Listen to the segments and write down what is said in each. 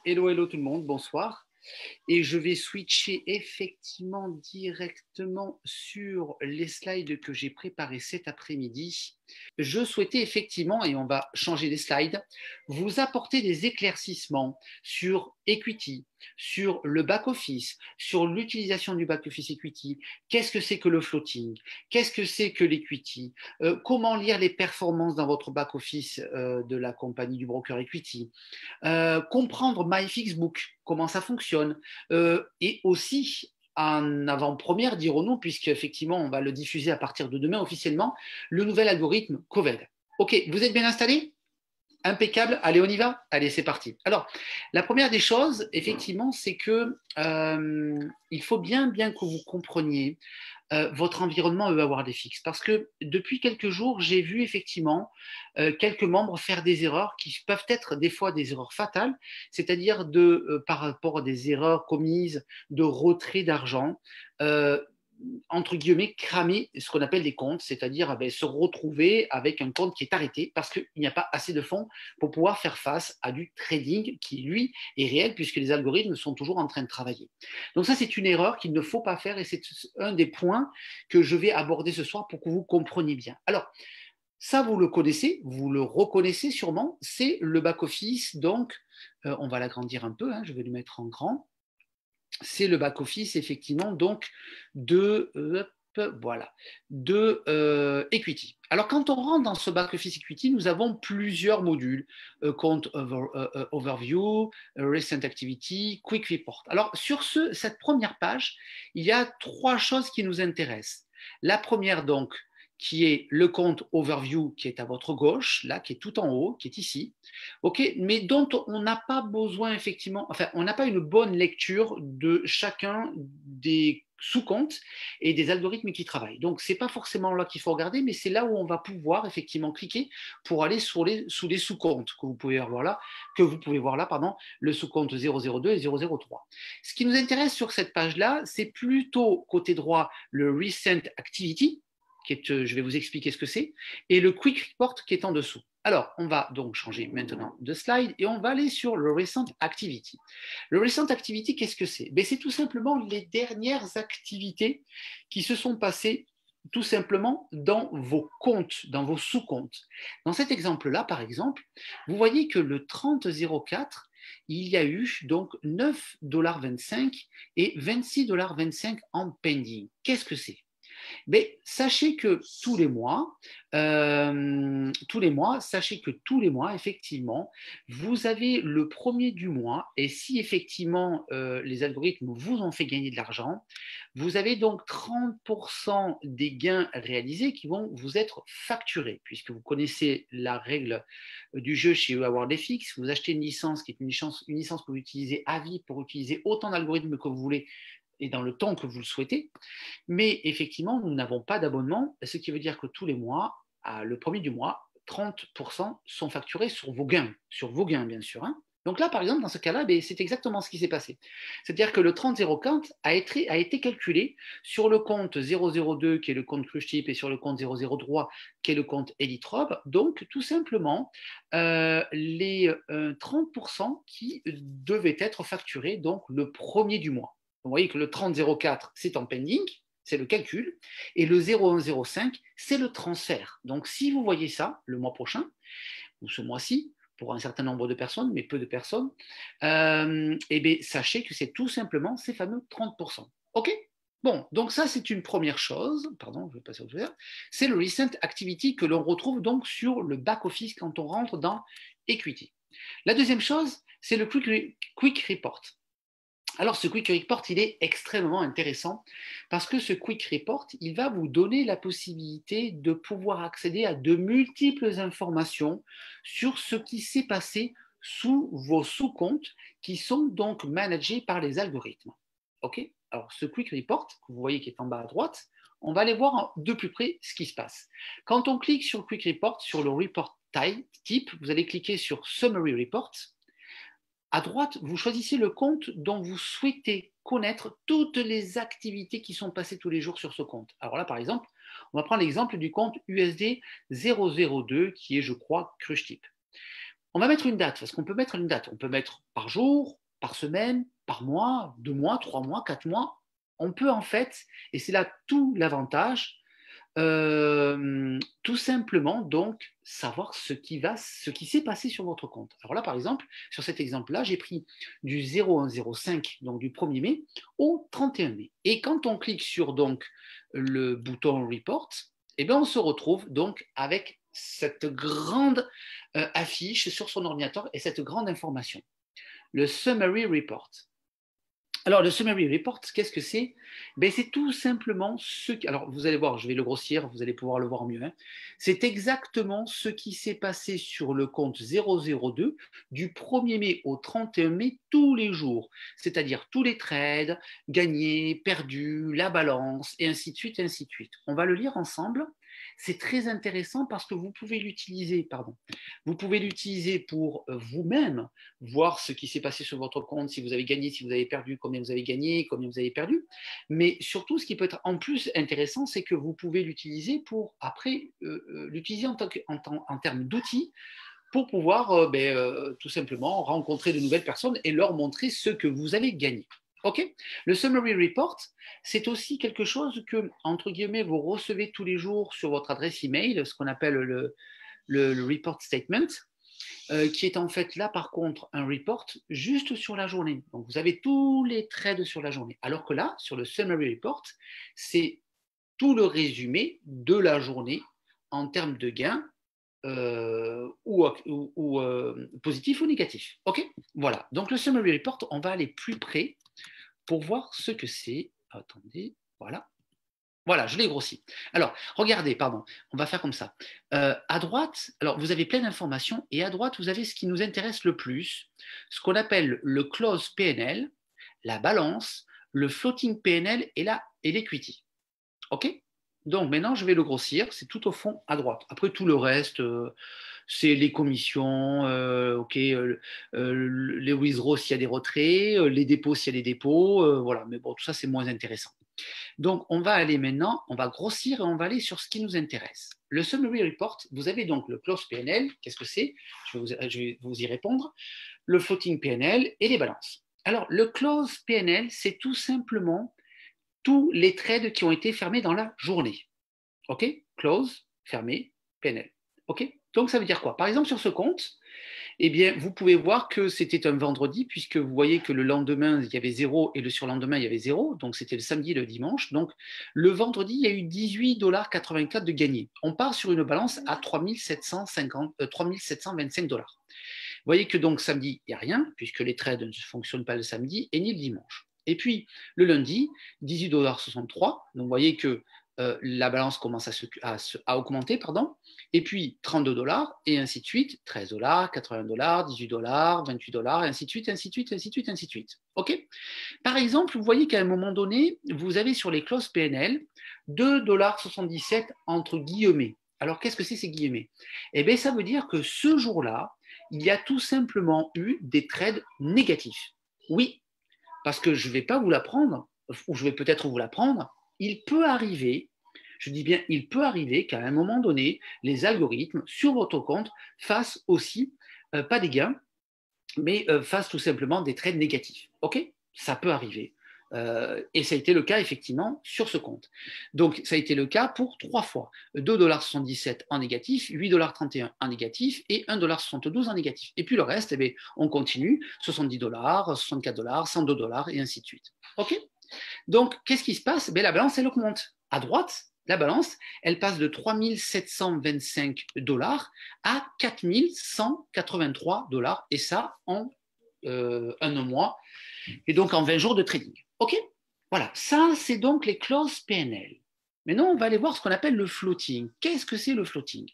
Hello, hello tout le monde, bonsoir. Et je vais switcher effectivement directement sur les slides que j'ai préparés cet après-midi. Je souhaitais effectivement, et on va changer les slides, vous apporter des éclaircissements sur Equity, sur le back-office, sur l'utilisation du back-office Equity, qu'est-ce que c'est que le floating, qu'est-ce que c'est que l'Equity, comment lire les performances dans votre back-office de la compagnie du broker Equity, comprendre MyFixBook, comment ça fonctionne, et aussi en avant-première, dirons-nous, puisqu'effectivement on va le diffuser à partir de demain officiellement, le nouvel algorithme Coved. Ok, vous êtes bien installés? Impeccable, allez on y va? Allez c'est parti. Alors la première des choses effectivement c'est que il faut bien que vous compreniez votre environnement veut avoir des fixes. Parce que depuis quelques jours, j'ai vu effectivement quelques membres faire des erreurs qui peuvent être des fois des erreurs fatales, c'est-à-dire par rapport à des erreurs commises de retrait d'argent. Entre guillemets, cramer ce qu'on appelle des comptes, c'est-à-dire se retrouver avec un compte qui est arrêté parce qu'il n'y a pas assez de fonds pour pouvoir faire face à du trading qui, lui, est réel puisque les algorithmes sont toujours en train de travailler. Donc ça, c'est une erreur qu'il ne faut pas faire et c'est un des points que je vais aborder ce soir pour que vous compreniez bien. Alors, ça, vous le connaissez, vous le reconnaissez sûrement, c'est le back-office. Donc, on va l'agrandir un peu, hein, je vais le mettre en grand. C'est le back-office, effectivement, donc de Equity. Alors, quand on rentre dans ce back-office Equity, nous avons plusieurs modules, compte overview, recent activity, quick report. Alors, sur cette première page, il y a trois choses qui nous intéressent. La première, donc, qui est le compte overview qui est à votre gauche, là, qui est tout en haut, qui est ici, ok, mais dont on n'a pas besoin effectivement, enfin, on n'a pas une bonne lecture de chacun des sous-comptes et des algorithmes qui travaillent. Donc, ce n'est pas forcément là qu'il faut regarder, mais c'est là où on va pouvoir effectivement cliquer pour aller sous les sous-comptes que vous pouvez voir là, le sous-compte 002 et 003. Ce qui nous intéresse sur cette page-là, c'est plutôt côté droit le Recent Activity, je vais vous expliquer ce que c'est, et le Quick Report qui est en dessous. Alors, on va donc changer maintenant de slide et on va aller sur le Recent Activity. Le Recent Activity, qu'est-ce que c'est? C'est tout simplement les dernières activités qui se sont passées tout simplement dans vos comptes, dans vos sous-comptes. Dans cet exemple-là, par exemple, vous voyez que le 30,04, il y a eu donc 9,25 $ et 26,25 $ en pending. Qu'est-ce que c'est? Mais sachez que tous les mois, effectivement, vous avez le premier du mois, et si effectivement les algorithmes vous ont fait gagner de l'argent, vous avez donc 30% des gains réalisés qui vont vous être facturés, puisque vous connaissez la règle du jeu chez EAWorldFX, vous achetez une licence qui est une licence que vous utilisez à vie pour utiliser autant d'algorithmes que vous voulez et dans le temps que vous le souhaitez. Mais effectivement, nous n'avons pas d'abonnement, ce qui veut dire que tous les mois, le premier du mois, 30% sont facturés sur vos gains bien sûr. Hein. Donc là, par exemple, dans ce cas-là, c'est exactement ce qui s'est passé. C'est-à-dire que le 30,04 a été calculé sur le compte 002 qui est le compte Crushchip et sur le compte 003 qui est le compte Elitrob. Donc, tout simplement, les 30% qui devaient être facturés donc, le premier du mois. Vous voyez que le 30,04, c'est en pending, c'est le calcul, et le 0,105, c'est le transfert. Donc, si vous voyez ça le mois prochain, ou ce mois-ci, pour un certain nombre de personnes, mais peu de personnes, sachez que c'est tout simplement ces fameux 30%. OK? Bon, donc ça, c'est une première chose. Pardon, je vais passer au suivant. C'est le Recent Activity que l'on retrouve donc sur le back-office quand on rentre dans Equity. La deuxième chose, c'est le Quick Report. Alors, ce Quick Report, il est extrêmement intéressant parce que ce Quick Report, il va vous donner la possibilité de pouvoir accéder à de multiples informations sur ce qui s'est passé sous vos sous-comptes qui sont donc managés par les algorithmes. OK? Alors, ce Quick Report, que vous voyez qui est en bas à droite, on va aller voir de plus près ce qui se passe. Quand on clique sur Quick Report, sur le report type, vous allez cliquer sur Summary Report. À droite, vous choisissez le compte dont vous souhaitez connaître toutes les activités qui sont passées tous les jours sur ce compte. Alors là, par exemple, on va prendre l'exemple du compte USD 002 qui est, je crois, Crushchip. On va mettre une date, parce qu'on peut mettre une date. On peut mettre par jour, par semaine, par mois, 2 mois, 3 mois, 4 mois. On peut en fait, et c'est là tout l'avantage, tout simplement donc savoir ce qui s'est passé sur votre compte. Alors là, par exemple, sur cet exemple-là, j'ai pris du 01/05, donc du 1er mai, au 31 mai. Et quand on clique sur donc le bouton Report, eh bien, on se retrouve donc avec cette grande affiche sur son ordinateur et cette grande information. Le Summary Report. Alors, le Summary Report, qu'est-ce que c'est? Ben, c'est tout simplement ce qui… Alors, vous allez voir, je vais le grossir, vous allez pouvoir le voir mieux. Hein. C'est exactement ce qui s'est passé sur le compte 002 du 1er mai au 31 mai tous les jours. C'est-à-dire tous les trades, gagnés, perdus, la balance, et ainsi de suite, ainsi de suite. On va le lire ensemble. C'est très intéressant parce que vous pouvez l'utiliser, pour vous-même voir ce qui s'est passé sur votre compte, si vous avez gagné, si vous avez perdu, combien vous avez gagné, combien vous avez perdu. Mais surtout, ce qui peut être en plus intéressant, c'est que vous pouvez l'utiliser pour après l'utiliser en termes d'outils pour pouvoir tout simplement rencontrer de nouvelles personnes et leur montrer ce que vous avez gagné. OK. Le Summary Report, c'est aussi quelque chose que, entre guillemets, vous recevez tous les jours sur votre adresse email, ce qu'on appelle le Report Statement, qui est en fait là, par contre, un report juste sur la journée. Donc, vous avez tous les trades sur la journée. Alors que là, sur le Summary Report, c'est tout le résumé de la journée en termes de gains positif ou négatif. OK. Voilà. Donc, le Summary Report, on va aller plus près pour voir ce que c'est. Attendez, voilà. Voilà, je l'ai grossi. Alors, regardez, pardon, on va faire comme ça. À droite, alors vous avez plein d'informations, et à droite, vous avez ce qui nous intéresse le plus, ce qu'on appelle le close PNL, la balance, le floating PNL et l'equity. OK? Donc maintenant, je vais le grossir, c'est tout au fond à droite. Après, tout le reste, c'est les commissions, les withdrawals s'il y a des retraits, les dépôts s'il y a des dépôts, voilà. Mais bon, tout ça, c'est moins intéressant. Donc, on va aller maintenant, on va grossir et on va aller sur ce qui nous intéresse. Le Summary Report, vous avez donc le Close PNL, qu'est-ce que c'est? Je vais vous y répondre. Le Floating PNL et les balances. Alors, le Close PNL, c'est tout simplement tous les trades qui ont été fermés dans la journée. OK? Close, fermé, PNL. OK? Donc, ça veut dire quoi? Par exemple, sur ce compte, eh bien, vous pouvez voir que c'était un vendredi, puisque vous voyez que le lendemain, il y avait 0 et le surlendemain, il y avait 0. Donc, c'était le samedi et le dimanche. Donc, le vendredi, il y a eu 18,84 $ de gagné. On part sur une balance à 3725 $. Vous voyez que donc samedi, il n'y a rien, puisque les trades ne fonctionnent pas le samedi et ni le dimanche. Et puis, le lundi, 18,63 $. Donc, vous voyez que la balance commence à augmenter, pardon. Et puis 32 $, et ainsi de suite, 13 $, 80 $, 18 $, 28 $, et ainsi de suite, ainsi de suite, ainsi de suite, ainsi de suite. OK? Par exemple, vous voyez qu'à un moment donné, vous avez sur les clauses PNL 2,77 $ entre guillemets. Alors, qu'est-ce que c'est ces guillemets? Eh bien, ça veut dire que ce jour-là, il y a tout simplement eu des trades négatifs. Oui, parce que je ne vais pas vous l'apprendre, ou je vais peut-être vous l'apprendre, il peut arriver, je dis bien il peut arriver qu'à un moment donné, les algorithmes sur votre compte fassent aussi, pas des gains, mais fassent tout simplement des trades négatifs. OK? Ça peut arriver. Et ça a été le cas effectivement sur ce compte. Donc ça a été le cas pour 3 fois. 2,77 $ en négatif, 8,31 $ en négatif et 1,72 $ en négatif. Et puis le reste, eh bien, on continue, 70 $, 64 $, 102 $ et ainsi de suite. OK? Donc, qu'est-ce qui se passe? La balance, elle augmente. À droite, la balance, elle passe de 3 725 $ à 4 183 $, et ça en un mois, et donc en 20 jours de trading. OK? Voilà, ça, c'est donc les clauses PNL. Maintenant, on va aller voir ce qu'on appelle le floating. Qu'est-ce que c'est le floating?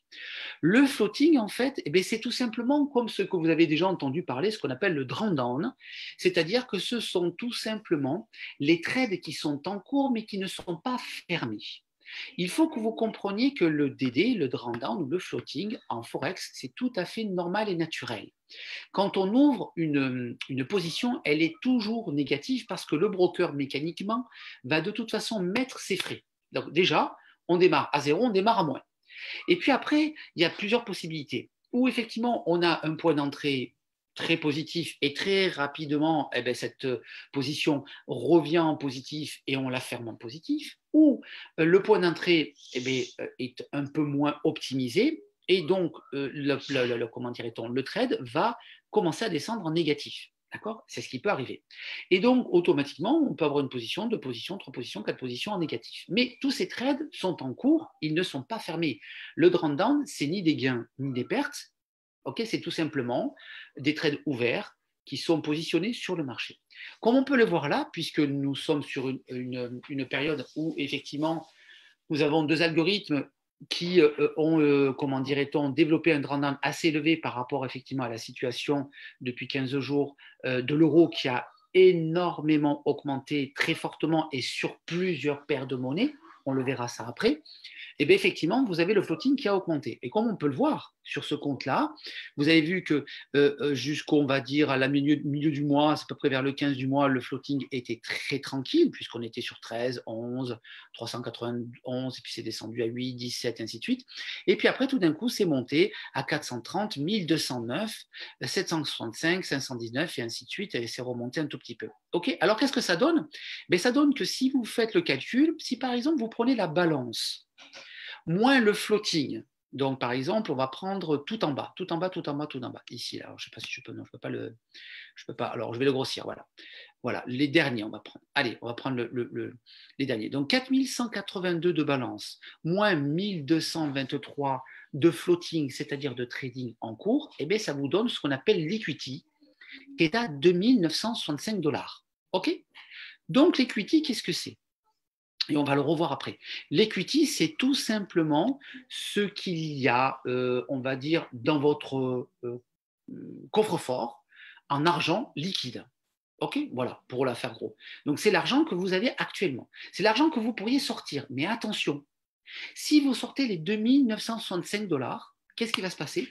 Le floating, en fait, c'est tout simplement comme ce que vous avez déjà entendu parler, ce qu'on appelle le drawdown, c'est-à-dire que ce sont tout simplement les trades qui sont en cours mais qui ne sont pas fermés. Il faut que vous compreniez que le DD, le drawdown ou le floating en Forex, c'est tout à fait normal et naturel. Quand on ouvre une position, elle est toujours négative parce que le broker mécaniquement va de toute façon mettre ses frais. Donc déjà, on démarre à 0, on démarre à moins. Et puis après, il y a plusieurs possibilités. où effectivement on a un point d'entrée très positif et très rapidement, eh bien, cette position revient en positif et on la ferme en positif, ou le point d'entrée eh bien, est un peu moins optimisé et donc comment dirait-on, le trade va commencer à descendre en négatif. D'accord? C'est ce qui peut arriver. Et donc, automatiquement, on peut avoir une position, deux positions, trois positions, quatre positions en négatif. Mais tous ces trades sont en cours, ils ne sont pas fermés. Le drawdown, c'est ni des gains ni des pertes. Okay, c'est tout simplement des trades ouverts qui sont positionnés sur le marché. Comme on peut le voir là, puisque nous sommes sur une période où effectivement nous avons deux algorithmes qui ont, comment dirait-on, développé un drawdown assez élevé par rapport effectivement à la situation depuis 15 jours de l'euro qui a énormément augmenté très fortement et sur plusieurs paires de monnaies. On le verra ça après. Et bien effectivement, vous avez le floating qui a augmenté. Et comme on peut le voir sur ce compte-là, vous avez vu que jusqu'au, on va dire, à la milieu du mois, c'est à peu près vers le 15 du mois, le floating était très tranquille, puisqu'on était sur 13, 11, 391, et puis c'est descendu à 8, 17, ainsi de suite. Et puis après, tout d'un coup, c'est monté à 430, 1209, 765, 519, et ainsi de suite, et c'est remonté un tout petit peu. OK, alors qu'est-ce que ça donne? Ben, ça donne que si vous faites le calcul, si par exemple vous prenez la balance, moins le floating. Donc, par exemple, on va prendre tout en bas, tout en bas, tout en bas, tout en bas. Ici, là. Alors, je ne sais pas si je peux, non, je peux pas le, je peux pas. Alors, je vais le grossir, voilà. Voilà, les derniers, on va prendre. Allez, on va prendre les derniers. Donc, 4182 de balance, moins 1223 de floating, c'est-à-dire de trading en cours, eh bien, ça vous donne ce qu'on appelle l'equity, qui est à 2965 $. OK? Donc, l'equity, qu'est-ce que c'est? Et on va le revoir après. L'equity, c'est tout simplement ce qu'il y a, on va dire, dans votre coffre-fort en argent liquide. OK? Voilà, pour la faire gros. Donc, c'est l'argent que vous avez actuellement. C'est l'argent que vous pourriez sortir. Mais attention, si vous sortez les 2965 $, qu'est-ce qui va se passer?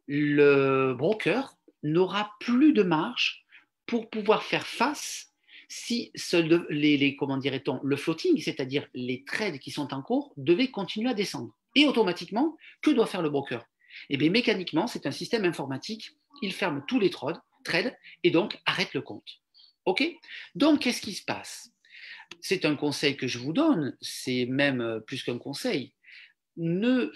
Le broker n'aura plus de marge pour pouvoir faire face si comment dirait-on, le floating, c'est-à-dire les trades qui sont en cours, devaient continuer à descendre. Et automatiquement, que doit faire le broker? Eh bien, mécaniquement, c'est un système informatique. Il ferme tous les trades et donc arrête le compte. OK? Donc, qu'est-ce qui se passe? C'est un conseil que je vous donne, c'est même plus qu'un conseil. Ne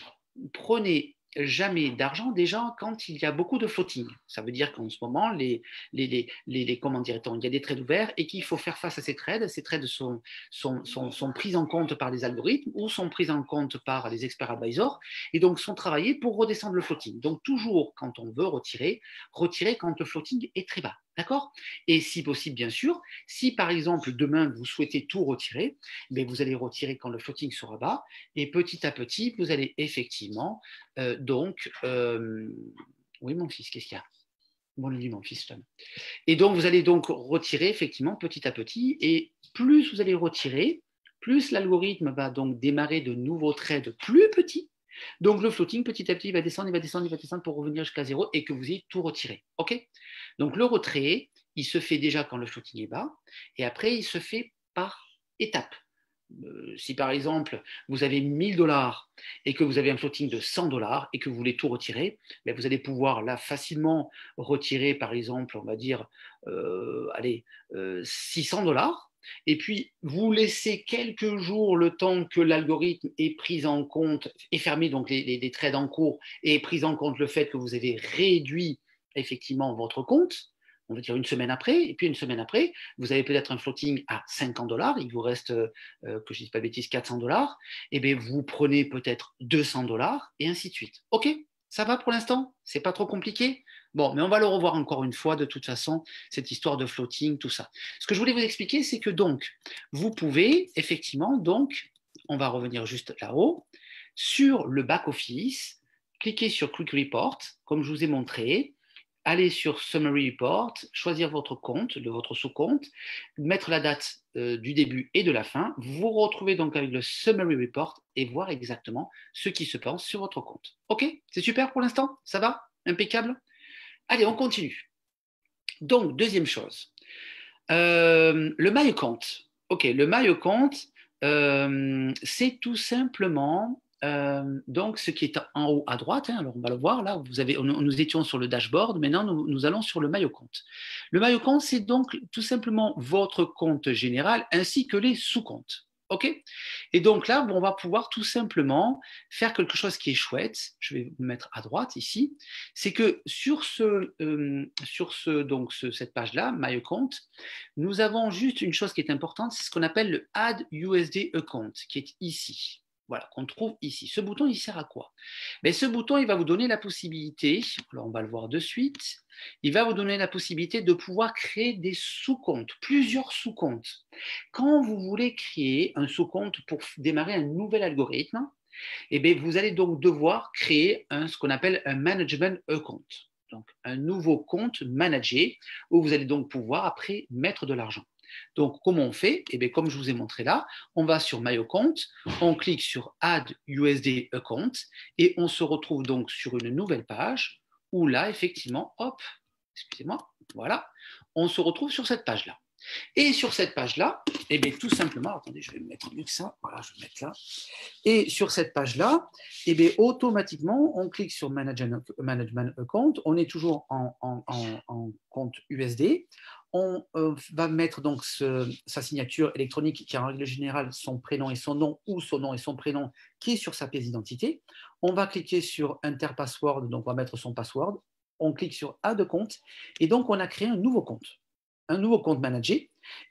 prenez jamais d'argent déjà quand il y a beaucoup de floating. Ça veut dire qu'en ce moment, comment dirait-on, il y a des trades ouverts et qu'il faut faire face à ces trades. Ces trades sont pris en compte par les algorithmes ou sont pris en compte par les experts advisors et donc sont travaillés pour redescendre le floating. Donc toujours quand on veut retirer quand le floating est très bas. D'accord? Et si possible, bien sûr, si par exemple demain vous souhaitez tout retirer, mais vous allez retirer quand le floating sera bas et petit à petit, vous allez effectivement oui, mon fils, qu'est-ce qu'il y a? Bon, lui, mon fils. Et donc, vous allez donc retirer effectivement petit à petit. Et plus vous allez retirer, plus l'algorithme va donc démarrer de nouveaux trades plus petits. Donc, le floating, petit à petit, il va descendre, il va descendre, il va descendre pour revenir jusqu'à zéro et que vous ayez tout retiré. OK? Donc, le retrait, il se fait déjà quand le floating est bas. Et après, il se fait par étapes. Si par exemple vous avez 1000 $, et que vous avez un floating de 100 $ et que vous voulez tout retirer, ben vous allez pouvoir là facilement retirer par exemple, on va dire, 600 $. Et puis, vous laissez quelques jours le temps que l'algorithme ait pris en compte, ait fermé donc les trades en cours et ait pris en compte le fait que vous avez réduit effectivement votre compte, on va dire une semaine après, et puis une semaine après, vous avez peut-être un floating à 50 $, il vous reste, que je ne dise pas de bêtises, 400 $, et bien vous prenez peut-être 200 $, et ainsi de suite. OK? Ça va pour l'instant? C'est pas trop compliqué? Bon, mais on va le revoir encore une fois, de toute façon, cette histoire de floating, tout ça. Ce que je voulais vous expliquer, c'est que donc, vous pouvez effectivement, donc, on va revenir juste là-haut, sur le back-office, cliquez sur Quick Report, comme je vous ai montré, aller sur Summary Report, choisir votre compte, votre sous-compte, mettre la date du début et de la fin, vous retrouvez donc avec le Summary Report et voir exactement ce qui se passe sur votre compte. OK? C'est super pour l'instant? Ça va? Impeccable? Allez, on continue. Donc, deuxième chose, le My Account. OK, le My Account, c'est tout simplement donc, ce qui est en haut à droite, hein, alors on va le voir là, nous étions sur le dashboard, maintenant nous allons sur le maillot compte. Le maillot compte, c'est donc tout simplement votre compte général ainsi que les sous-comptes. OK? Et donc là, on va pouvoir tout simplement faire quelque chose qui est chouette. Je vais me mettre à droite ici. C'est que cette page-là, My Account, nous avons juste une chose qui est importante, c'est ce qu'on appelle le Add USD Account, qui est ici. Voilà, qu'on trouve ici. Ce bouton, il sert à quoi? Mais ce bouton, il va vous donner la possibilité, alors on va le voir de suite, il va vous donner la possibilité de pouvoir créer des sous-comptes, plusieurs sous-comptes. Quand vous voulez créer un sous-compte pour démarrer un nouvel algorithme, eh bien, vous allez donc devoir créer ce qu'on appelle un management account. Donc, un nouveau compte managé où vous allez donc pouvoir après mettre de l'argent. Donc, comment on fait? Eh bien, comme je vous ai montré là, on va sur My Account, on clique sur Add USD Account et on se retrouve donc sur une nouvelle page où là, effectivement, hop, excusez-moi, voilà, on se retrouve sur cette page-là. Et sur cette page-là, eh bien, tout simplement, attendez, je vais me mettre mieux que ça, voilà, je vais me mettre là. Et sur cette page-là, eh bien, automatiquement, on clique sur Management Account, on est toujours en compte USD, on va mettre donc sa signature électronique qui est en règle générale son prénom et son nom ou son nom et son prénom qui est sur sa pièce d'identité. On va cliquer sur Enter Password, donc on va mettre son password. On clique sur Add compte et donc on a créé un nouveau compte manager.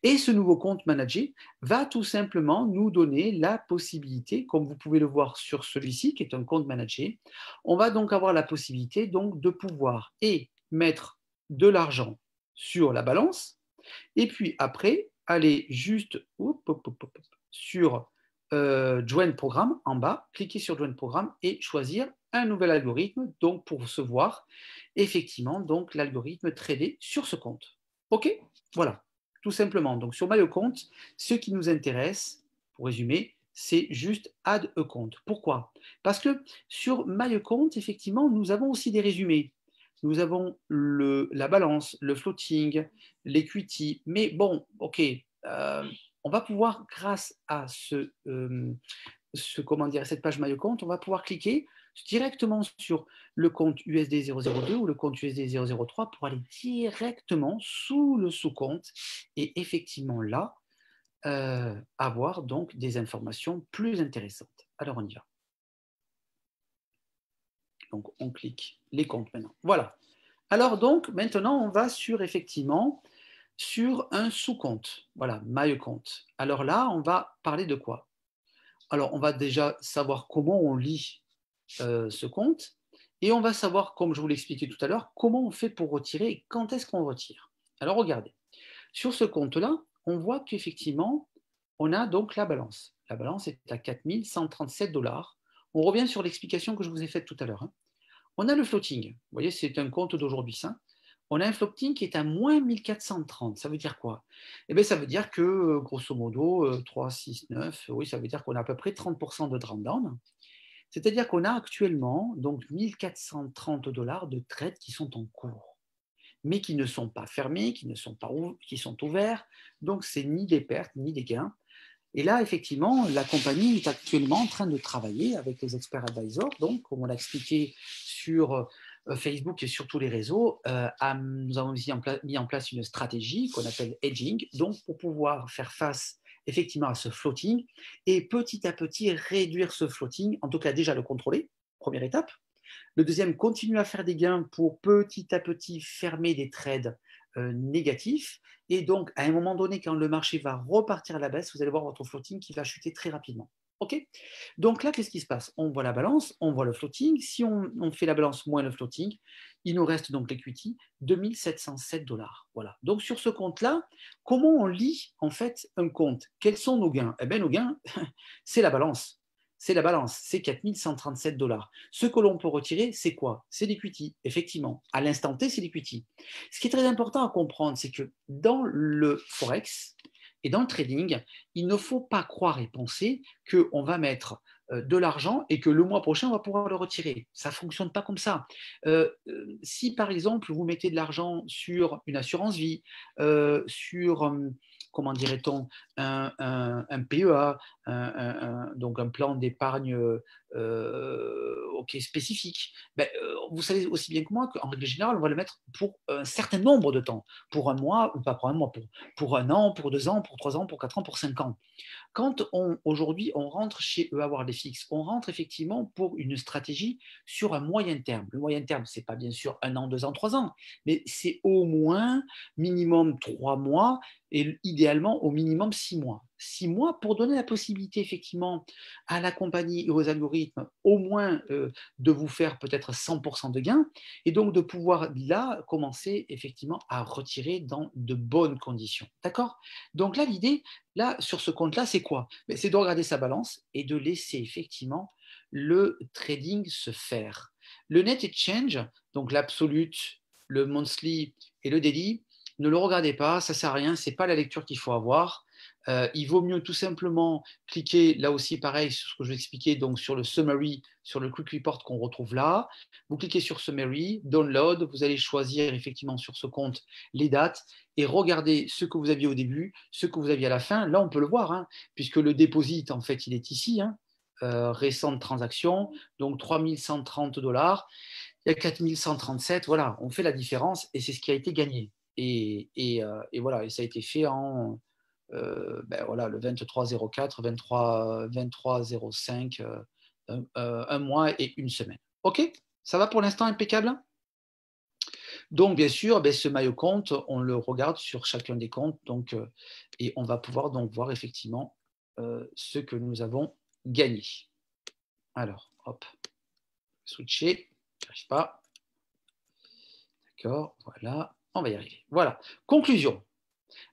Et ce nouveau compte manager va tout simplement nous donner la possibilité, comme vous pouvez le voir sur celui-ci, qui est un compte manager, on va donc avoir la possibilité donc, de pouvoir mettre de l'argent sur la balance, et puis après, aller juste sur Join Programme en bas, cliquer sur Join Programme et choisir un nouvel algorithme donc pour recevoir effectivement donc l'algorithme tradé sur ce compte. OK? Voilà, tout simplement. Donc sur My Account, ce qui nous intéresse, pour résumer, c'est juste Add Account. Pourquoi? Parce que sur My Account, effectivement, nous avons aussi des résumés. Nous avons la balance, le floating, l'equity. Mais bon, OK, on va pouvoir, grâce à cette page My Account, on va pouvoir cliquer directement sur le compte USD 002 ou le compte USD 003 pour aller directement sous le sous-compte et effectivement là, avoir donc des informations plus intéressantes. Alors on y va. Donc on clique les comptes maintenant. Voilà. Alors donc maintenant on va effectivement sur un sous-compte. Voilà, My Account. Alors là, on va parler de quoi? Alors on va déjà savoir comment on lit ce compte. Et on va savoir, comme je vous l'expliquais tout à l'heure, comment on fait pour retirer et quand est-ce qu'on retire. Alors regardez, sur ce compte-là, on voit qu'effectivement, on a donc la balance. La balance est à 4 137 $. On revient sur l'explication que je vous ai faite tout à l'heure. On a le floating. Vous voyez, c'est un compte d'aujourd'hui sain. On a un floating qui est à moins 1430. Ça veut dire quoi? Eh bien, ça veut dire que, grosso modo, 3, 6, 9, oui, ça veut dire qu'on a à peu près 30% de drawdown. C'est-à-dire qu'on a actuellement donc 1430 $ de trades qui sont en cours, mais qui ne sont pas fermés, qui sont ouverts. Donc, c'est ni des pertes ni des gains. Et là, effectivement, la compagnie est actuellement en train de travailler avec les experts advisors. Donc, comme on l'a expliqué sur Facebook et sur tous les réseaux, nous avons mis en place une stratégie qu'on appelle hedging, donc pour pouvoir faire face effectivement à ce floating et petit à petit réduire ce floating, en tout cas déjà le contrôler, première étape. Le deuxième, continuer à faire des gains pour petit à petit fermer des trades négatifs. Et donc, à un moment donné, quand le marché va repartir à la baisse, vous allez voir votre floating qui va chuter très rapidement. OK? Donc là, qu'est-ce qui se passe? On voit la balance, on voit le floating. Si on fait la balance moins le floating, il nous reste donc l'equity, 2707 $. Voilà. Donc sur ce compte-là, comment on lit en fait un compte? Quels sont nos gains? Eh bien, nos gains, c'est la balance. C'est la balance, c'est 4137 $. Ce que l'on peut retirer, c'est quoi? C'est l'equity, effectivement. À l'instant T, c'est l'equity. Ce qui est très important à comprendre, c'est que dans le Forex et dans le trading, il ne faut pas croire et penser qu'on va mettre de l'argent et que le mois prochain, on va pouvoir le retirer. Ça ne fonctionne pas comme ça. Si, par exemple, vous mettez de l'argent sur une assurance vie, sur comment dirait-on, un PEA, donc un plan d'épargne spécifique. Vous savez aussi bien que moi qu'en règle générale, on va le mettre pour un certain nombre de temps, pour un mois, ou pas pour un mois, pour un an, pour 2 ans, pour 3 ans, pour 4 ans, pour 5 ans. Quand aujourd'hui on rentre chez eux avoir des fixes, on rentre effectivement pour une stratégie sur un moyen terme. Le moyen terme, ce n'est pas bien sûr 1 an, 2 ans, 3 ans, mais c'est au moins minimum 3 mois et idéalement au minimum 6 mois. 6 mois pour donner la possibilité effectivement à la compagnie et aux algorithmes au moins de vous faire peut-être 100% de gains et donc de pouvoir là commencer effectivement à retirer dans de bonnes conditions. D'accord? Donc là, l'idée, là, sur ce compte-là, c'est quoi? C'est de regarder sa balance et de laisser effectivement le trading se faire. Le net exchange, donc l'absolute, le monthly et le daily, ne le regardez pas, ça ne sert à rien, ce n'est pas la lecture qu'il faut avoir. Il vaut mieux tout simplement cliquer, là aussi pareil, sur ce que je vais expliquer, donc sur le summary, sur le quick report qu'on retrouve là. Vous cliquez sur summary, download, vous allez choisir effectivement sur ce compte les dates et regardez ce que vous aviez au début, ce que vous aviez à la fin. Là, on peut le voir, hein, puisque le deposit, en fait, il est ici, hein, récente transaction, donc 3130 $. Il y a 4137, voilà, on fait la différence et c'est ce qui a été gagné. Et voilà, et ça a été fait en voilà, le 23-04, 23-05, un mois et une semaine. OK? Ça va pour l'instant, impeccable? Donc, bien sûr, ce maillot compte, on le regarde sur chacun des comptes donc, et on va pouvoir donc voir effectivement ce que nous avons gagné. Alors, hop, switcher, j'arrive pas. D'accord, voilà, on va y arriver. Voilà, conclusion.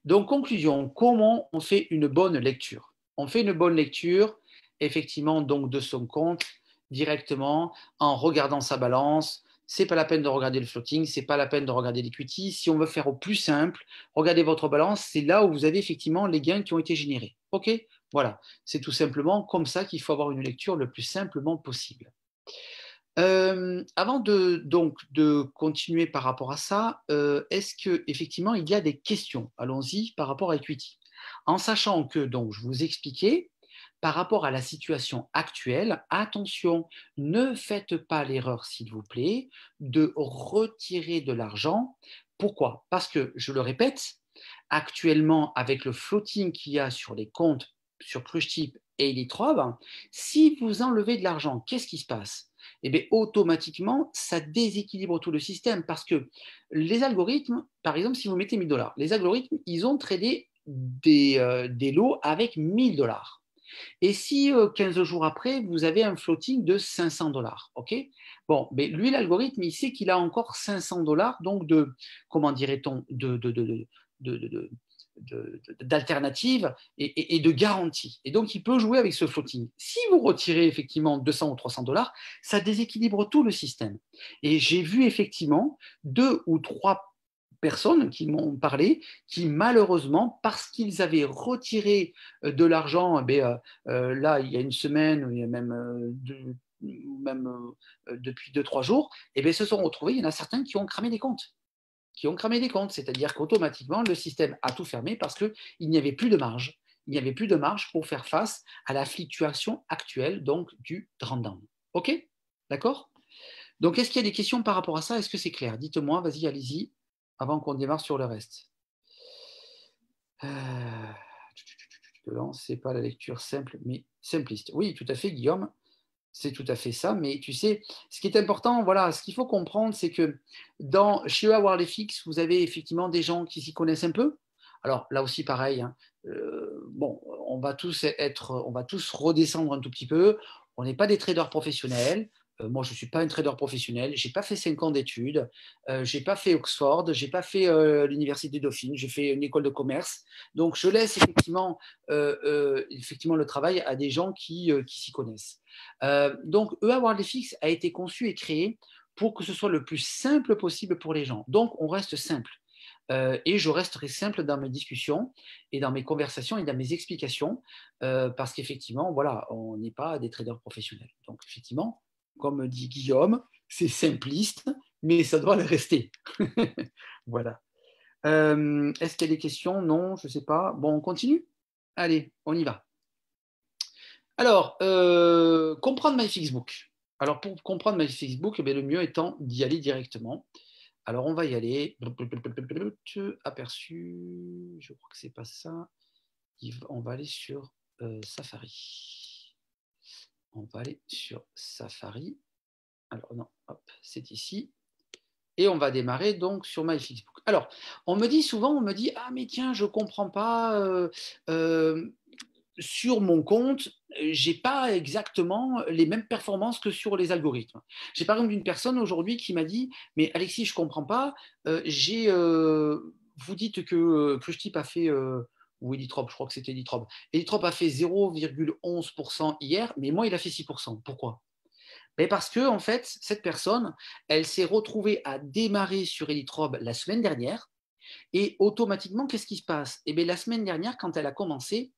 Donc, conclusion, comment on fait une bonne lecture? On fait une bonne lecture, effectivement, donc de son compte directement en regardant sa balance. Ce n'est pas la peine de regarder le floating, ce n'est pas la peine de regarder l'equity. Si on veut faire au plus simple, regardez votre balance, c'est là où vous avez effectivement les gains qui ont été générés. OK? Voilà, c'est tout simplement comme ça qu'il faut avoir une lecture le plus simplement possible. Avant de continuer par rapport à ça, est-ce qu'effectivement il y a des questions? Allons-y par rapport à Equity. En sachant que, donc, je vous expliquais, par rapport à la situation actuelle, attention, ne faites pas l'erreur, s'il vous plaît, de retirer de l'argent. Pourquoi? Parce que, je le répète, actuellement, avec le floating qu'il y a sur les comptes, sur Crushtype et Elitrob, si vous enlevez de l'argent, qu'est-ce qui se passe? Eh bien, automatiquement, ça déséquilibre tout le système parce que les algorithmes, par exemple, si vous mettez 1000 $, les algorithmes, ils ont tradé des lots avec 1000 $. Et si 15 jours après, vous avez un floating de 500 $, ok? Bon, mais lui, l'algorithme, il sait qu'il a encore 500 $, donc de, comment dirait-on, d'alternatives et de garanties. Et donc, il peut jouer avec ce floating. Si vous retirez effectivement 200 ou 300 $, ça déséquilibre tout le système. Et j'ai vu effectivement 2 ou 3 personnes qui m'ont parlé, qui malheureusement, parce qu'ils avaient retiré de l'argent, là, il y a une semaine, il y a même depuis 2-3 jours, se sont retrouvés, il y en a certains qui ont cramé des comptes. C'est-à-dire qu'automatiquement, le système a tout fermé parce qu'il n'y avait plus de marge. Il n'y avait plus de marge pour faire face à la fluctuation actuelle donc, du drawdown. OK? D'accord? Donc, est-ce qu'il y a des questions par rapport à ça? Est-ce que c'est clair? Dites-moi, vas-y, allez-y, avant qu'on démarre sur le reste. C'est pas la lecture simple, mais simpliste. Oui, tout à fait, Guillaume. C'est tout à fait ça, mais tu sais, ce qui est important, voilà, ce qu'il faut comprendre, c'est que chez Avoir les Fixes, vous avez effectivement des gens qui s'y connaissent un peu. Alors là aussi, pareil, hein, bon, on va tous redescendre un tout petit peu. On n'est pas des traders professionnels. Moi, je ne suis pas un trader professionnel. Je n'ai pas fait 5 ans d'études. Je n'ai pas fait Oxford. Je n'ai pas fait l'Université Dauphine. J'ai fait une école de commerce. Donc, je laisse effectivement le travail à des gens qui s'y connaissent. Donc, Avoir des Fixes a été conçu et créé pour que ce soit le plus simple possible pour les gens. Donc, on reste simple. Et je resterai simple dans mes discussions et dans mes conversations et dans mes explications parce qu'effectivement, voilà, on n'est pas des traders professionnels. Donc, effectivement, comme dit Guillaume, c'est simpliste, mais ça doit le rester. Voilà. Est-ce qu'il y a des questions? Non, je ne sais pas. Bon, on continue? Allez, on y va. Alors, comprendre MyFixbook. Alors, pour comprendre MyFixbook, le mieux étant d'y aller directement. Alors, on va y aller. Aperçu, je crois que c'est pas ça. On va aller sur Safari. On va aller sur Safari. Alors, non, hop, c'est ici. Et on va démarrer donc sur MyFixbook. Alors, on me dit souvent, ah mais tiens, je ne comprends pas, sur mon compte, je n'ai pas exactement les mêmes performances que sur les algorithmes. J'ai par exemple une personne aujourd'hui qui m'a dit, mais Alexis, je ne comprends pas, vous dites que Crushtype a fait, ou Elitrop, je crois que c'était Elitrop. Elitrop a fait 0,11% hier, mais moi, il a fait 6%. Pourquoi? Mais parce que, en fait, cette personne, elle s'est retrouvée à démarrer sur Elitrob la semaine dernière. Et automatiquement, qu'est-ce qui se passe? Eh bien, la semaine dernière, quand elle a commencé,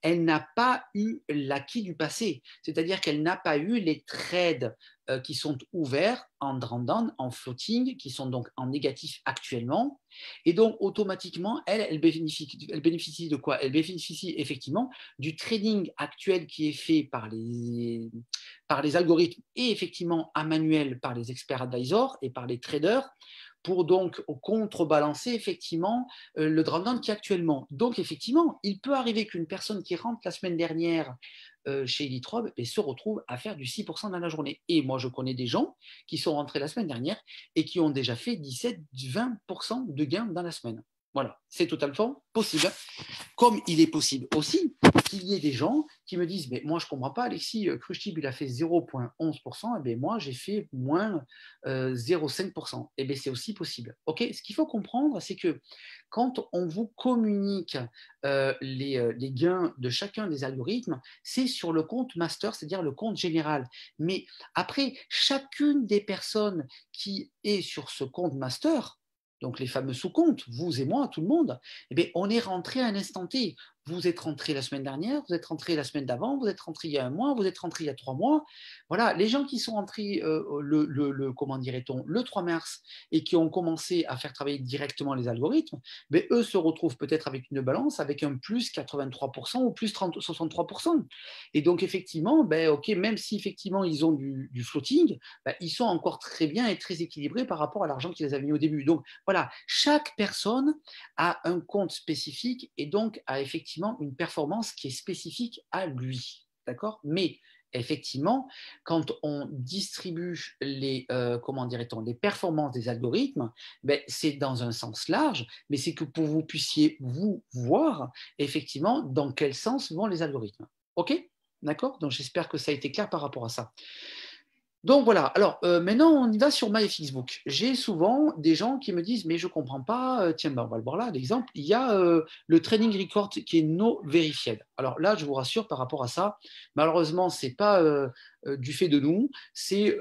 elle n'a pas eu l'acquis du passé. C'est-à-dire qu'elle n'a pas eu les trades qui sont ouverts en drawdown, en floating, qui sont donc en négatif actuellement. Et donc, automatiquement, elle bénéficie de quoi? Elle bénéficie effectivement du trading actuel qui est fait par les algorithmes et effectivement à manuel par les experts advisors et par les traders pour donc contrebalancer effectivement le drawdown qui est actuellement. Donc effectivement, il peut arriver qu'une personne qui rentre la semaine dernière chez Elitrob se retrouve à faire du 6% dans la journée. Et moi, je connais des gens qui sont rentrés la semaine dernière et qui ont déjà fait 17-20% de gains dans la semaine. Voilà, c'est totalement possible. Comme il est possible aussi qu'il y ait des gens qui me disent, mais moi je ne comprends pas, Alexis, Crushtype il a fait 0,11%, et bien moi j'ai fait moins 0,5%. Et bien c'est aussi possible. Okay, ce qu'il faut comprendre, c'est que quand on vous communique les gains de chacun des algorithmes, c'est sur le compte master, c'est-à-dire le compte général. Mais après, chacune des personnes qui est sur ce compte master, donc les fameux sous-comptes, vous et moi, tout le monde, eh bien, on est rentré à un instant T. Vous êtes rentré la semaine dernière, vous êtes rentré la semaine d'avant, vous êtes rentré il y a un mois, vous êtes rentré il y a 3 mois. Voilà, les gens qui sont rentrés comment dirait-on, le 3 mars et qui ont commencé à faire travailler directement les algorithmes, ben, eux se retrouvent peut-être avec une balance avec un plus 83% ou plus 63%. Et donc, effectivement, ben, ok, même si effectivement ils ont du floating, ben, ils sont encore très bien et très équilibrés par rapport à l'argent qu'ils avaient mis au début. Donc, voilà, chaque personne a un compte spécifique et donc a effectivement une performance qui est spécifique à lui. D'accord? Mais effectivement, quand on distribue comment dirait-on, les performances des algorithmes, ben, c'est dans un sens large, mais c'est que pour que vous puissiez vous voir effectivement dans quel sens vont les algorithmes. OK? D'accord? Donc j'espère que ça a été clair par rapport à ça. Donc voilà, alors maintenant on y va sur MyFixbook. J'ai souvent des gens qui me disent mais je ne comprends pas, tiens ben, on va le voir là, l'exemple, il y a le training record qui est no verified. Alors là je vous rassure par rapport à ça, malheureusement ce n'est pas du fait de nous, c'est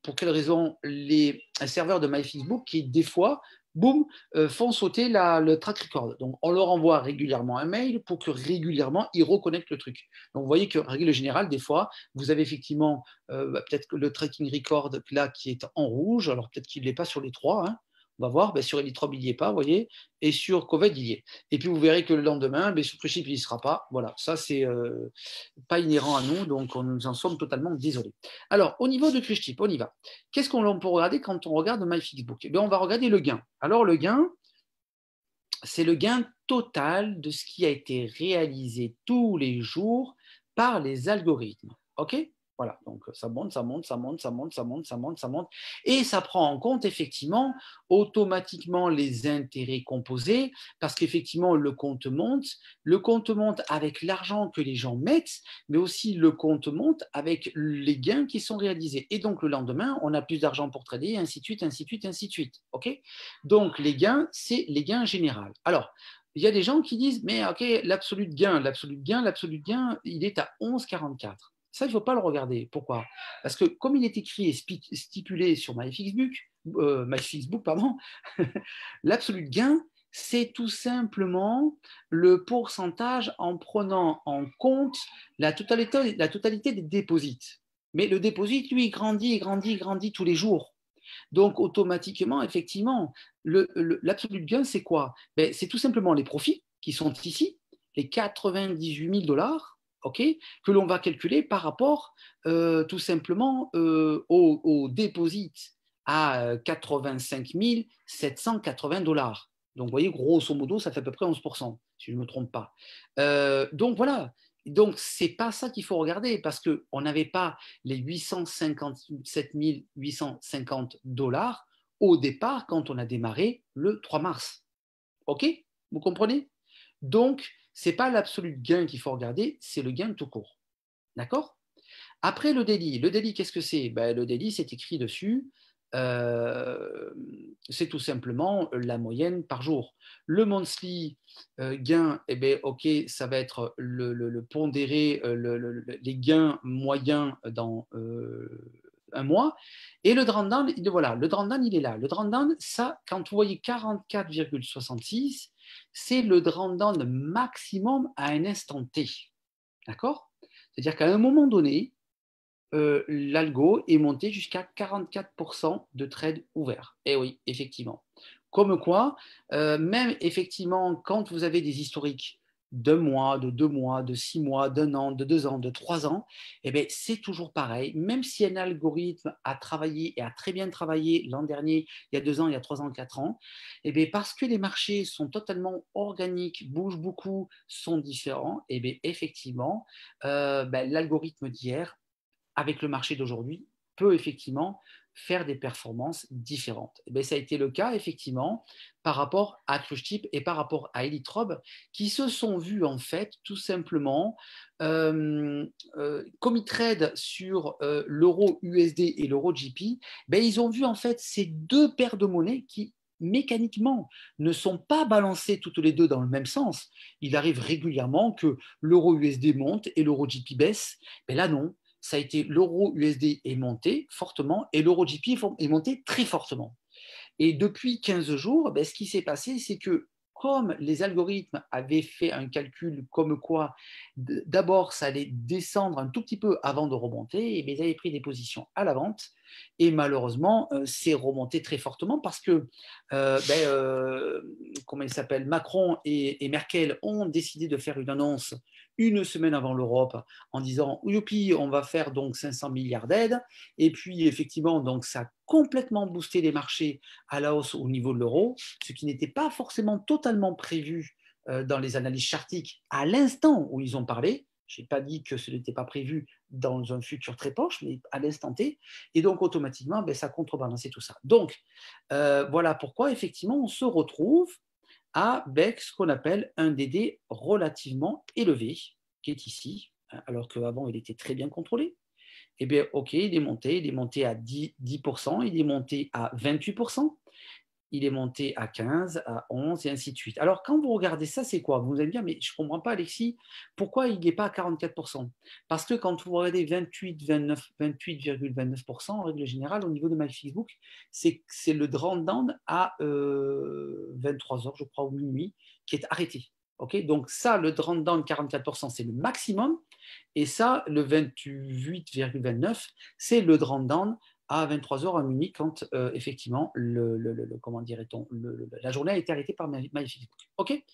pour quelle raison les serveurs de MyFixbook qui des fois boum, font sauter le track record. Donc, on leur envoie régulièrement un mail pour que régulièrement, ils reconnectent le truc. Donc, vous voyez que, règle générale, des fois, vous avez effectivement peut-être que le tracking record là qui est en rouge, alors peut-être qu'il ne l'est pas sur les trois, hein. On va voir, sur Elitrob il n'y est pas, vous voyez, et sur Covid il y est. Et puis vous verrez que le lendemain, sur Crushtype il n'y sera pas. Voilà, ça c'est pas inhérent à nous, donc nous en sommes totalement désolés. Alors, au niveau de Crushtype, on y va. Qu'est-ce qu'on peut regarder quand on regarde MyFixbook? Eh bien, on va regarder le gain. Alors le gain, c'est le gain total de ce qui a été réalisé tous les jours par les algorithmes. OK? Voilà, donc ça monte, ça monte, ça monte, ça monte, ça monte, ça monte, ça monte. Et ça prend en compte effectivement automatiquement les intérêts composés, parce qu'effectivement le compte monte avec l'argent que les gens mettent, mais aussi le compte monte avec les gains qui sont réalisés. Et donc le lendemain, on a plus d'argent pour trader, et ainsi de suite, ainsi de suite, ainsi de suite. OK? Donc les gains, c'est les gains généraux. Alors, il y a des gens qui disent, mais ok, l'absolu de gain, il est à 11,44. Ça, il ne faut pas le regarder. Pourquoi? Parce que comme il est écrit et stipulé sur MyFixbook, pardon, l'absolu de gain, c'est tout simplement le pourcentage en prenant en compte la totalité des déposits. Mais le déposit, lui, il grandit tous les jours. Donc, automatiquement, effectivement, l'absolu gain, c'est quoi? Ben, c'est tout simplement les profits qui sont ici, les 98 000 dollars, ok, que l'on va calculer par rapport tout simplement au deposit à 85 780 dollars. Donc, vous voyez, grosso modo, ça fait à peu près 11%, si je ne me trompe pas. Donc, voilà. Donc, ce n'est pas ça qu'il faut regarder parce qu'on n'avait pas les 857 850 dollars au départ quand on a démarré le 3 mars. OK? Vous comprenez? Donc, ce n'est pas l'absolu gain qu'il faut regarder, c'est le gain tout court. D'accord? Après, le daily. Le daily, qu'est-ce que c'est? Ben, le daily, c'est écrit dessus. C'est tout simplement la moyenne par jour. Le monthly gain, eh ben, ok, ça va être le pondéré, les gains moyens dans un mois. Et le drawdown, voilà, le drawdown, il est là. Le drawdown, ça, quand vous voyez 44,66, c'est le drawdown maximum à un instant T. D'accord? C'est-à-dire qu'à un moment donné, l'algo est monté jusqu'à 44% de trades ouverts. Et oui, effectivement. Comme quoi, même effectivement, quand vous avez des historiques d'un mois, de 2 mois, de 6 mois, d'un an, de 2 ans, de 3 ans, eh bien, c'est toujours pareil. Même si un algorithme a travaillé et a très bien travaillé l'an dernier, il y a 2 ans, il y a 3 ans, 4 ans, eh bien, parce que les marchés sont totalement organiques, bougent beaucoup, sont différents, eh bien, effectivement, l'algorithme d'hier avec le marché d'aujourd'hui, peut effectivement faire des performances différentes. Et bien, ça a été le cas, effectivement, par rapport à Crushtip et par rapport à Elitrob, qui se sont vus, en fait, tout simplement, comme ils tradent sur l'euro USD et l'euro GP, ben, ils ont vu, en fait, ces deux paires de monnaies qui, mécaniquement, ne sont pas balancées toutes les deux dans le même sens. Il arrive régulièrement que l'euro USD monte et l'euro GP baisse. Mais là, non, ça a été l'euro USD est monté fortement et l'euro GP est monté très fortement. Et depuis 15 jours, ben, ce qui s'est passé, c'est que comme les algorithmes avaient fait un calcul comme quoi d'abord ça allait descendre un tout petit peu avant de remonter, et bien, ils avaient pris des positions à la vente et malheureusement c'est remonté très fortement parce que comment il s'appelle, Macron et Merkel ont décidé de faire une annonce une semaine avant l'Europe en disant youpi, on va faire donc 500 milliards d'aides et puis effectivement donc ça a complètement boosté les marchés à la hausse au niveau de l'euro, ce qui n'était pas forcément totalement prévu dans les analyses chartiques à l'instant où ils ont parlé. Je n'ai pas dit que ce n'était pas prévu dans un futur très proche, mais à l'instant T. Et donc, automatiquement, ben, ça contrebalancé tout ça. Donc, voilà pourquoi, effectivement, on se retrouve avec ce qu'on appelle un DD relativement élevé, qui est ici, alors qu'avant, il était très bien contrôlé. Eh bien, OK, il est monté à 10%, il est monté à 28%, il est monté à 15, à 11 et ainsi de suite. Alors, quand vous regardez ça, c'est quoi? Vous allez me dire, mais je ne comprends pas, Alexis, pourquoi il n'est pas à 44%? Parce que quand vous regardez 28,29%, en règle générale, au niveau de MyFacebook, c'est le drawdown à 23 heures, je crois, ou minuit, qui est arrêté. Okay, donc ça, le drawdown 44%, c'est le maximum. Et ça, le 28,29, c'est le drawdown à 23 heures à minuit quand effectivement comment dirait-on, la journée a été arrêtée par MyFacebook. OK.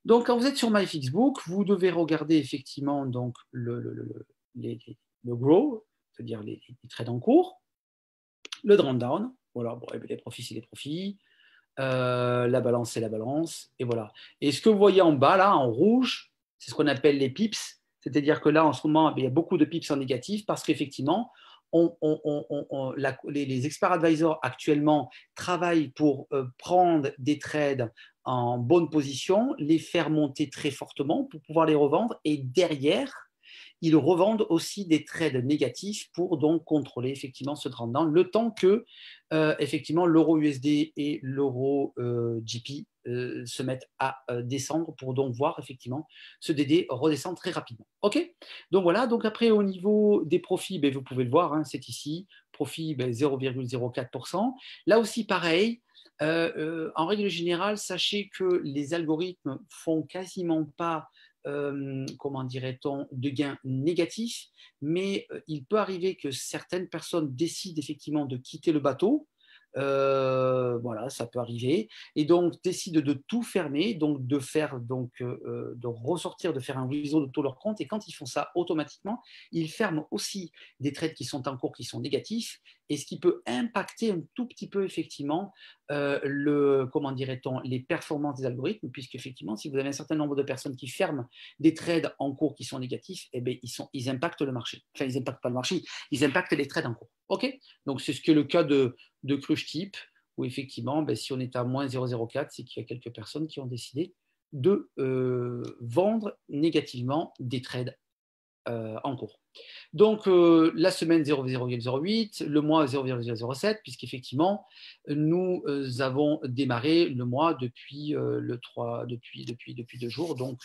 Donc quand vous êtes sur MyFacebook, vous devez regarder effectivement donc le grow, c'est-à-dire les trades en cours, le drawdown, voilà, bon, les profits c'est les profits, la balance c'est la balance, et voilà. Et ce que vous voyez en bas là, en rouge, c'est ce qu'on appelle les pips, c'est-à-dire que là en ce moment il y a beaucoup de pips en négatif parce qu'effectivement les expert advisors actuellement travaillent pour prendre des trades en bonne position, les faire monter très fortement pour pouvoir les revendre et derrière, ils revendent aussi des trades négatifs pour donc contrôler effectivement ce drawdown le temps que effectivement l'euro USD et l'euro GP se mettent à descendre pour donc voir effectivement ce DD redescendre très rapidement. OK. Donc voilà, donc après au niveau des profits, ben, vous pouvez le voir, hein, c'est ici, profit ben, 0,04%. Là aussi pareil, en règle générale, sachez que les algorithmes font quasiment pas comment dirait-on, de gains négatifs, mais il peut arriver que certaines personnes décident effectivement de quitter le bateau Voilà, ça peut arriver. Et donc, décident de tout fermer, donc de faire, de ressortir, de faire un withdraw de tout leur compte. Et quand ils font ça automatiquement, ils ferment aussi des trades qui sont en cours, qui sont négatifs, et ce qui peut impacter un tout petit peu effectivement comment dirait-on, les performances des algorithmes, puisqu'effectivement, si vous avez un certain nombre de personnes qui ferment des trades en cours qui sont négatifs, eh bien, ils impactent le marché. Enfin, ils n'impactent pas le marché, ils impactent les trades en cours. OK? Donc, c'est ce que le cas de Crushtype, où effectivement, ben, si on est à moins 0,04, c'est qu'il y a quelques personnes qui ont décidé de vendre négativement des trades en cours. Donc, la semaine 0,008, le mois 0,007, puisqu'effectivement, nous avons démarré le mois depuis le 3, depuis 2 jours. Donc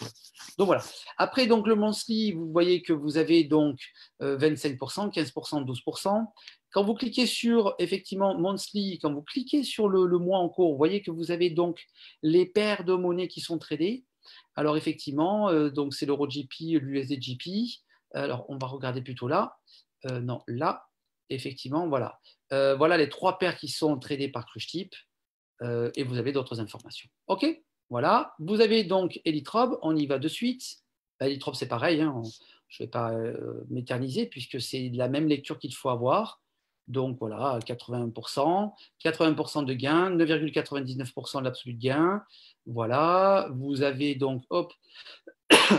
voilà. Après, donc, le monthly, vous voyez que vous avez donc 25%, 15%, 12%. Quand vous cliquez sur, effectivement, monthly, quand vous cliquez sur le mois en cours, vous voyez que vous avez donc les paires de monnaies qui sont tradées. Alors, effectivement, donc c'est l'euro GP, l'USD-GP. Alors, on va regarder plutôt là. Non, là, effectivement, voilà. Voilà les 3 paires qui sont tradées par Crushtype et vous avez d'autres informations. OK? Voilà. Vous avez donc Elytrobe, on y va de suite. Elytrobe, c'est pareil, hein, je ne vais pas m'éterniser puisque c'est la même lecture qu'il faut avoir. Donc voilà, 80%, 80% de gain, 9,99% de l'absolu de gain. Voilà, vous avez donc, hop,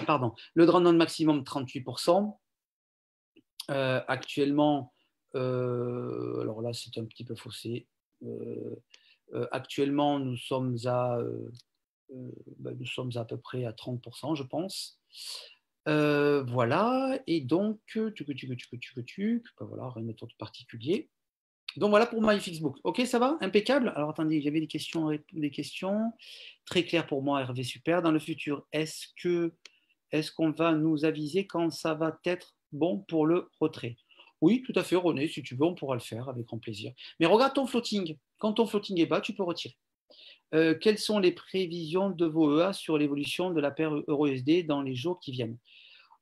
pardon, le drawdown maximum 38%. Actuellement, alors là c'est un petit peu faussé. Actuellement, nous sommes à peu près à 30%, je pense. Voilà, et donc, voilà, rien de particulier. Donc voilà pour MyFixBook. Ok, ça va? Impeccable. Alors attendez, il y avait des questions. Très claires pour moi, Hervé, super. Dans le futur, est-ce qu'on va nous aviser quand ça va être bon pour le retrait? Oui, tout à fait, René, si tu veux, on pourra le faire avec grand plaisir. Mais regarde ton floating. Quand ton floating est bas, tu peux retirer. Quelles sont les prévisions de vos EA sur l'évolution de la paire EURUSD dans les jours qui viennent?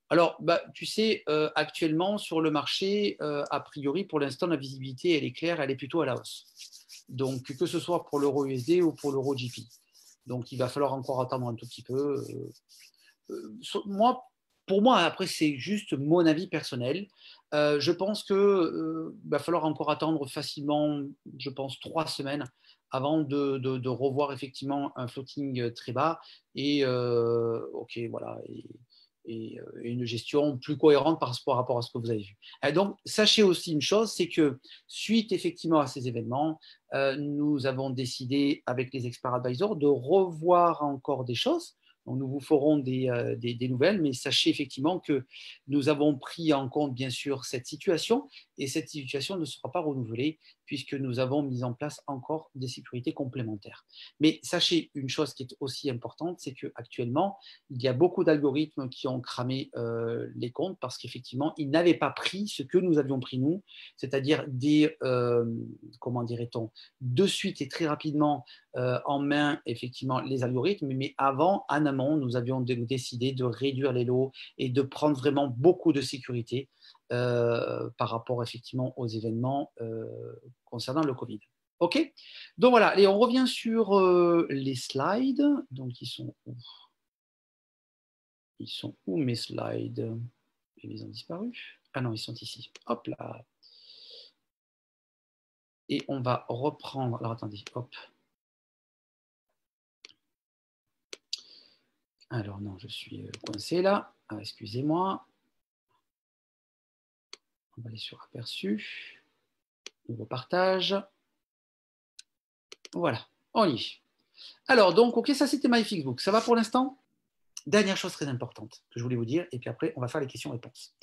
Alors, tu sais, actuellement, sur le marché, a priori, pour l'instant, la visibilité, elle est claire, elle est plutôt à la hausse. Donc, que ce soit pour l'euro USD ou pour l'euro GP. Donc, il va falloir encore attendre un tout petit peu. Pour moi, après, c'est juste mon avis personnel. Je pense qu'il va falloir encore attendre facilement, je pense, 3 semaines avant de revoir effectivement un floating très bas et ok, voilà, et une gestion plus cohérente par rapport à ce que vous avez vu. Et donc, sachez aussi une chose, c'est que suite effectivement à ces événements, nous avons décidé avec les experts advisors de revoir encore des choses. Donc, nous vous ferons des nouvelles, mais sachez effectivement que nous avons pris en compte, bien sûr, cette situation et cette situation ne sera pas renouvelée puisque nous avons mis en place encore des sécurités complémentaires. Mais sachez une chose qui est aussi importante, c'est qu'actuellement, il y a beaucoup d'algorithmes qui ont cramé les comptes parce qu'effectivement, ils n'avaient pas pris ce que nous avions pris nous, c'est-à-dire comment dirait-on, de suite et très rapidement en main effectivement les algorithmes, mais avant, en amont, nous avions décidé de réduire les lots et de prendre vraiment beaucoup de sécurité par rapport effectivement aux événements concernant le Covid. OK? Donc voilà, et on revient sur les slides. Donc ils sont où? Ils sont où mes slides? Ils ont disparu. Ah non, ils sont ici. Hop là. Et on va reprendre. Alors attendez, hop. Alors non, je suis coincé là. Ah, excusez-moi. On va aller sur aperçu. Nouveau partage. Voilà, on y est. Alors, donc, ok, ça c'était MyFixBook. Ça va pour l'instant? Dernière chose très importante que je voulais vous dire, et puis après, on va faire les questions-réponses.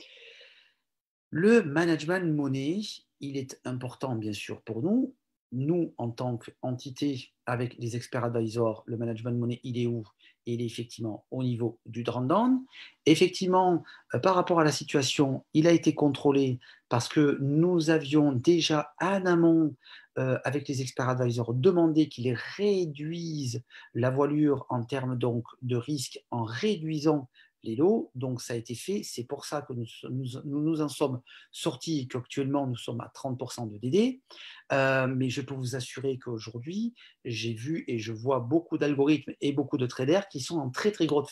Le management monnaie, il est important, bien sûr, pour nous. Nous, en tant qu'entité avec les experts advisors, le management monnaie, il est où? Il est effectivement au niveau du drawdown. Effectivement, par rapport à la situation, il a été contrôlé parce que nous avions déjà en amont, avec les experts advisors, demandé qu'ils réduisent la voilure en termes donc de risque en réduisant les lots. Donc, ça a été fait. C'est pour ça que nous en sommes sortis et qu'actuellement, nous sommes à 30% de DD. Mais je peux vous assurer qu'aujourd'hui, j'ai vu et je vois beaucoup d'algorithmes et beaucoup de traders qui sont en très grande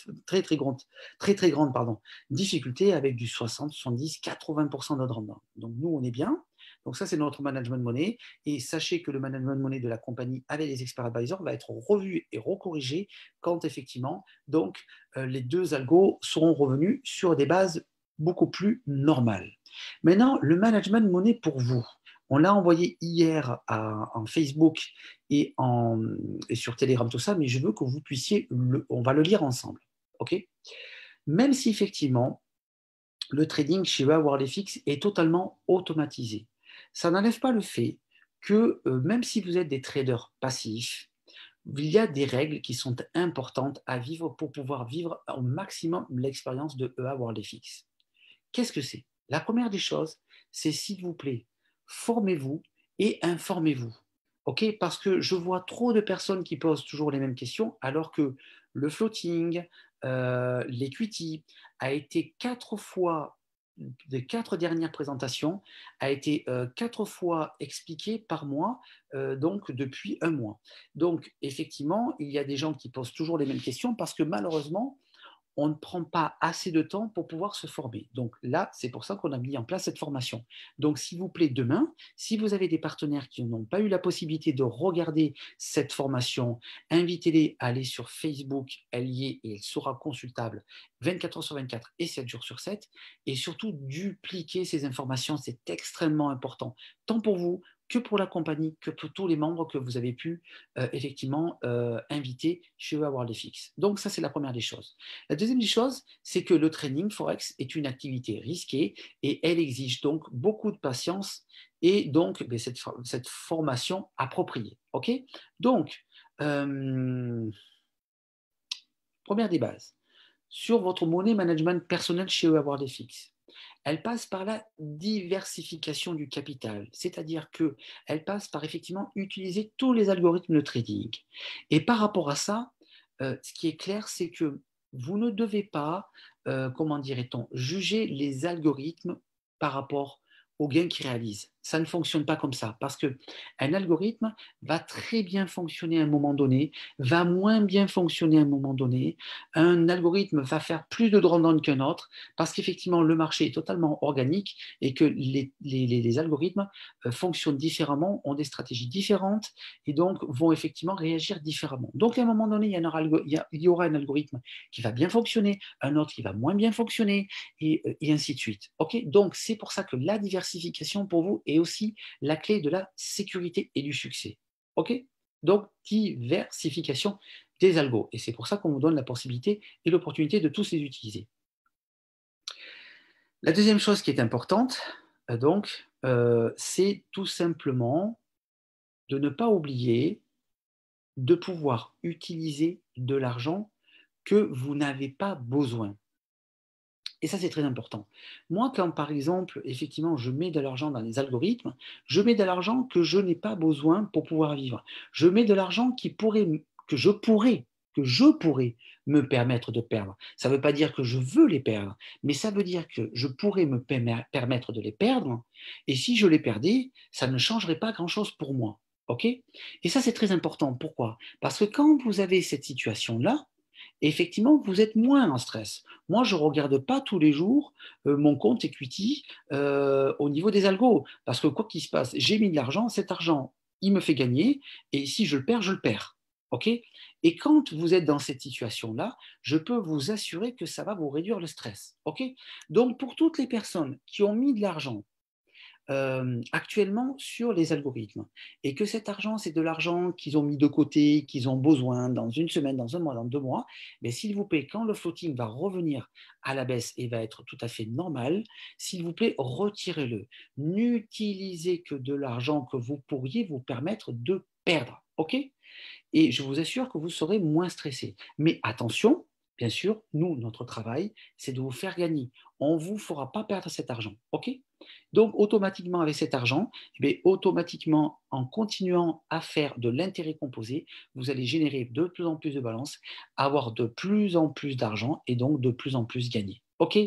difficulté avec du 60, 70, 80% de rendement. Donc, nous, on est bien. Donc, ça, c'est notre management de monnaie. Et sachez que le management de monnaie de la compagnie avec les experts advisors va être revu et recorrigé quand effectivement, donc, les deux algos seront revenus sur des bases beaucoup plus normales. Maintenant, le management de monnaie pour vous. On l'a envoyé hier en Facebook et sur Telegram, tout ça, mais je veux que vous puissiez, on va le lire ensemble. OK? Même si effectivement, le trading chez WorldFX est totalement automatisé, ça n'enlève pas le fait que même si vous êtes des traders passifs, il y a des règles qui sont importantes à vivre pour pouvoir vivre au maximum l'expérience de EA WorldFX. Qu'est-ce que c'est? La première des choses, c'est s'il vous plaît, formez-vous et informez-vous. OK? Parce que je vois trop de personnes qui posent toujours les mêmes questions, alors que le floating, l'equity a été 4 fois, des 4 dernières présentations, a été 4 fois expliqué par mois, donc depuis un mois. Donc, effectivement, il y a des gens qui posent toujours les mêmes questions parce que malheureusement, on ne prend pas assez de temps pour pouvoir se former. Donc là, c'est pour ça qu'on a mis en place cette formation. Donc, s'il vous plaît, demain, si vous avez des partenaires qui n'ont pas eu la possibilité de regarder cette formation, invitez-les à aller sur Facebook, elle y est et elle sera consultable 24 heures sur 24 et 7 jours sur 7. Et surtout, dupliquer ces informations, c'est extrêmement important, tant pour vous que pour la compagnie, que pour tous les membres que vous avez pu effectivement inviter chez WorldFX. Donc ça, c'est la première des choses. La deuxième des choses, c'est que le trading Forex est une activité risquée et elle exige donc beaucoup de patience et donc cette formation appropriée. OK? Donc, première des bases, sur votre monnaie management personnel chez WorldFX, elle passe par la diversification du capital, c'est-à-dire qu'elle passe par effectivement utiliser tous les algorithmes de trading. Et par rapport à ça, ce qui est clair, c'est que vous ne devez pas, comment dirait-on, juger les algorithmes par rapport aux gains qu'ils réalisent. Ça ne fonctionne pas comme ça, parce qu'un algorithme va très bien fonctionner à un moment donné, va moins bien fonctionner à un moment donné. Un algorithme va faire plus de drawdown qu'un autre, parce qu'effectivement, le marché est totalement organique et que les algorithmes fonctionnent différemment, ont des stratégies différentes et donc vont effectivement réagir différemment. Donc, à un moment donné, il y aura un algorithme qui va bien fonctionner, un autre qui va moins bien fonctionner et ainsi de suite. Okay, donc, c'est pour ça que la diversification pour vous est aussi la clé de la sécurité et du succès. Okay, donc, diversification des algos. Et c'est pour ça qu'on vous donne la possibilité et l'opportunité de tous les utiliser. La deuxième chose qui est importante, c'est tout simplement de ne pas oublier de pouvoir utiliser de l'argent que vous n'avez pas besoin. Et ça, c'est très important. Moi, quand par exemple, effectivement, je mets de l'argent dans les algorithmes, je mets de l'argent que je n'ai pas besoin pour pouvoir vivre. Je mets de l'argent que je pourrais me permettre de perdre. Ça ne veut pas dire que je veux les perdre, mais ça veut dire que je pourrais me permettre de les perdre. Et si je les perdais, ça ne changerait pas grand-chose pour moi. OK? Et ça, c'est très important. Pourquoi? Parce que quand vous avez cette situation-là, effectivement, vous êtes moins en stress. Moi, je ne regarde pas tous les jours mon compte equity au niveau des algos. Parce que quoi qu'il se passe, j'ai mis de l'argent, cet argent, il me fait gagner. Et si je le perds, je le perds. OK? Et quand vous êtes dans cette situation-là, je peux vous assurer que ça va vous réduire le stress. OK? Donc, pour toutes les personnes qui ont mis de l'argent actuellement sur les algorithmes et que cet argent, c'est de l'argent qu'ils ont mis de côté, qu'ils ont besoin dans une semaine, dans un mois, dans 2 mois, mais s'il vous plaît, quand le floating va revenir à la baisse et va être tout à fait normal, s'il vous plaît, retirez-le. N'utilisez que de l'argent que vous pourriez vous permettre de perdre. OK? Et je vous assure que vous serez moins stressé. Mais attention, Bien sûr, nous, notre travail, c'est de vous faire gagner. On ne vous fera pas perdre cet argent. OK? Donc, automatiquement, avec cet argent, eh bien, automatiquement, en continuant à faire de l'intérêt composé, vous allez générer de plus en plus de balance, avoir de plus en plus d'argent et donc de plus en plus gagner. OK?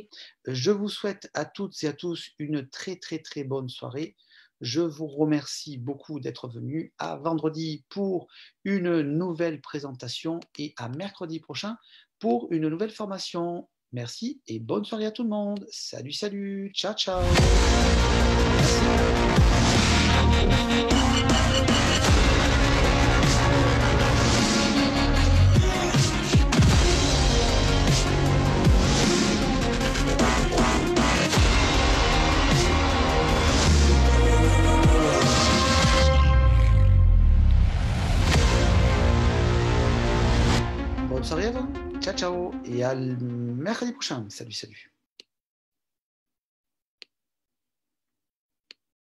Je vous souhaite à toutes et à tous une très, très, très bonne soirée. Je vous remercie beaucoup d'être venus. À vendredi pour une nouvelle présentation et à mercredi prochain pour une nouvelle formation. Merci et bonne soirée à tout le monde. Salut, salut. Ciao, ciao. Bonne soirée à vous. Ciao, ciao. Et à mercredi prochain. Salut, salut.